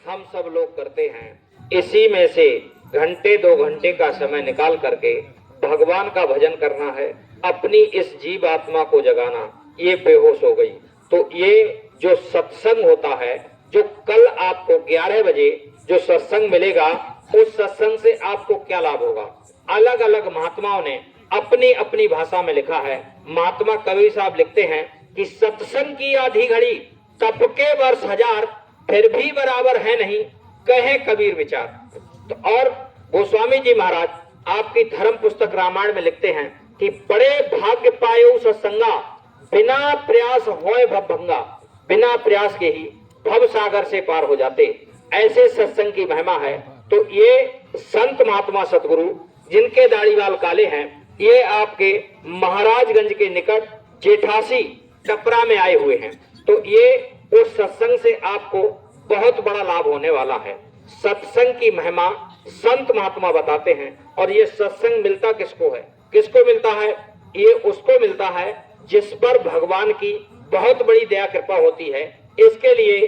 हम सब लोग करते हैं। इसी में से घंटे 2 घंटे का समय निकाल करके भगवान का भजन करना है, अपनी इस जीव आत्मा को जगाना। ये बेहोश हो गई तो ये जो सत्संग होता है, जो कल आपको 11 बजे जो सत्संग मिलेगा, उस सत्संग से आपको क्या लाभ होगा। अलग अलग महात्माओं ने अपनी अपनी भाषा में लिखा है। महात्मा कबीर साहब लिखते हैं कि सत्संग की आधी घड़ी तप के वर्ष हजार, फिर भी बराबर है नहीं कहे कबीर विचार। तो और गोस्वामी जी महाराज आपकी धर्म पुस्तक रामायण में लिखते हैं कि बड़े भाग्य पायो सत्संगा, बिना प्रयास होए भव भंगा। बिना प्रयास के ही भव सागर से पार हो जाते, ऐसे सत्संग की महिमा है। तो ये संत महात्मा सतगुरु जिनके दाढ़ी बाल काले हैं, ये आपके महाराजगंज के निकट जेठासी टपरा में आए हुए हैं। तो ये उस सत्संग से आपको बहुत बड़ा लाभ होने वाला है। सत्संग की महिमा संत महात्मा बताते हैं। और ये सत्संग मिलता किसको है? किसको मिलता है? ये उसको मिलता है जिस पर भगवान की बहुत बड़ी दया कृपा होती है। इसके लिए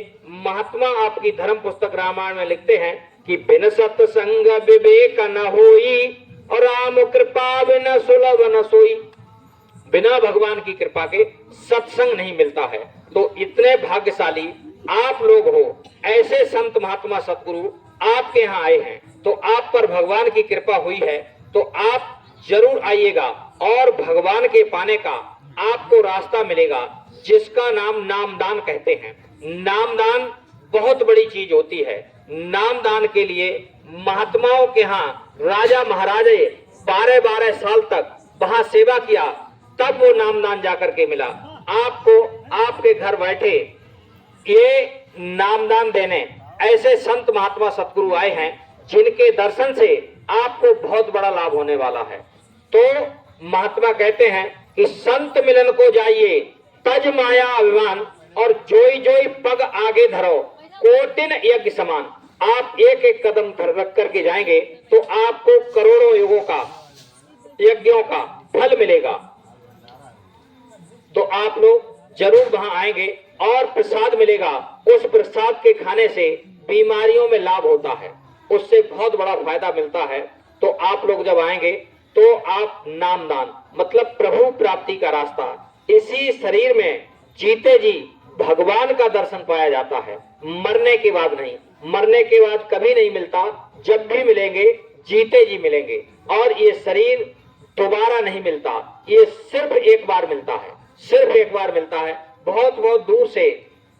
महात्मा आपकी धर्म पुस्तक रामायण में लिखते हैं कि बिन सत्संग विवेक न होई, और राम कृपा बिन सुलभ न सोई। बिना भगवान की कृपा के सत्संग नहीं मिलता है। तो इतने भाग्यशाली आप लोग हो, ऐसे संत महात्मा सतगुरु आपके यहाँ आए हैं, तो आप पर भगवान की कृपा हुई है। तो आप जरूर आइएगा और भगवान के पाने का आपको रास्ता मिलेगा, जिसका नाम नामदान कहते हैं। नामदान बहुत बड़ी चीज होती है। नामदान के लिए महात्माओं के यहाँ राजा महाराजे 12-12 साल तक वहां सेवा किया, तब वो नामदान जाकर के मिला। आपको आपके घर बैठे ये नामदान देने ऐसे संत महात्मा सतगुरु आए हैं, जिनके दर्शन से आपको बहुत बड़ा लाभ होने वाला है। तो महात्मा कहते हैं कि संत मिलन को जाइए तज माया अभिमान, और जोई जोई पग आगे धरो कोटिन यज्ञ समान। आप एक एक कदम रख करके जाएंगे तो आपको करोड़ों युगों का यज्ञों का फल मिलेगा। तो आप लोग जरूर वहां आएंगे और प्रसाद मिलेगा। उस प्रसाद के खाने से बीमारियों में लाभ होता है, उससे बहुत बड़ा फायदा मिलता है। तो आप लोग जब आएंगे तो आप नामदान मतलब प्रभु प्राप्ति का रास्ता, इसी शरीर में जीते जी भगवान का दर्शन पाया जाता है, मरने के बाद नहीं। मरने के बाद कभी नहीं मिलता, जब भी मिलेंगे जीते जी मिलेंगे। और ये शरीर दोबारा नहीं मिलता, ये सिर्फ एक बार मिलता है, सिर्फ एक बार मिलता है। बहुत बहुत दूर से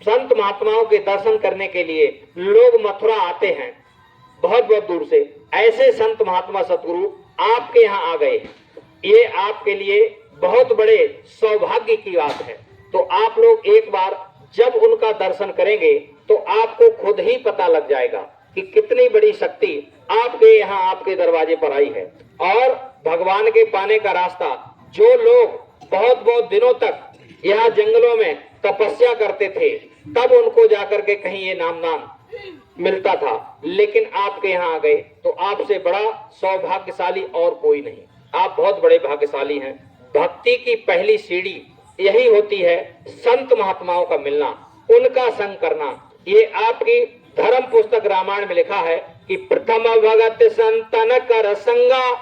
संत महात्माओं के दर्शन करने के लिए लोग मथुरा आते हैं, बहुत बहुत दूर से। ऐसे संत महात्मा सतगुरु आपके यहाँ आ गए, ये आपके लिए बहुत बड़े सौभाग्य की बात है। तो आप लोग एक बार जब उनका दर्शन करेंगे तो आपको खुद ही पता लग जाएगा कि कितनी बड़ी शक्ति आपके यहाँ आपके दरवाजे पर आई है। और भगवान के पाने का रास्ता, जो लोग बहुत बहुत दिनों तक यहाँ जंगलों में तपस्या करते थे, तब उनको जाकर के कहीं ये नामदान मिलता था, लेकिन आपके यहाँ आ गए तो आपसे बड़ा सौभाग्यशाली और कोई नहीं। आप बहुत बड़े भाग्यशाली हैं। भक्ति की पहली सीढ़ी यही होती है संत महात्माओं का मिलना, उनका संग करना। ये आपकी धर्म पुस्तक रामायण में लिखा है कि प्रथम भगत संतन कर संगा,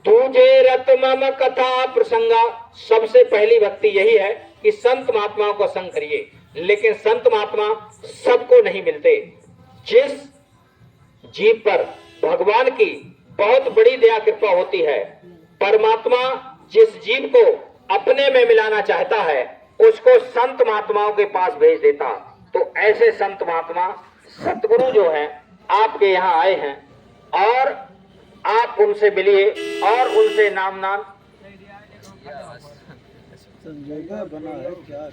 दूजे रत मम कथा प्रसंगा। सबसे पहली भक्ति यही है कि संत महात्माओं का संग करिए। लेकिन संत महात्मा सबको नहीं मिलते। जिस जीव पर भगवान की बहुत बड़ी दया कृपा होती है, परमात्मा जिस जीव को अपने में मिलाना चाहता है, उसको संत महात्माओं के पास भेज देता। तो ऐसे संत महात्मा सतगुरु जो है आपके यहाँ आए हैं, और आप उनसे मिलिए और उनसे नामदान जगह बना है क्या?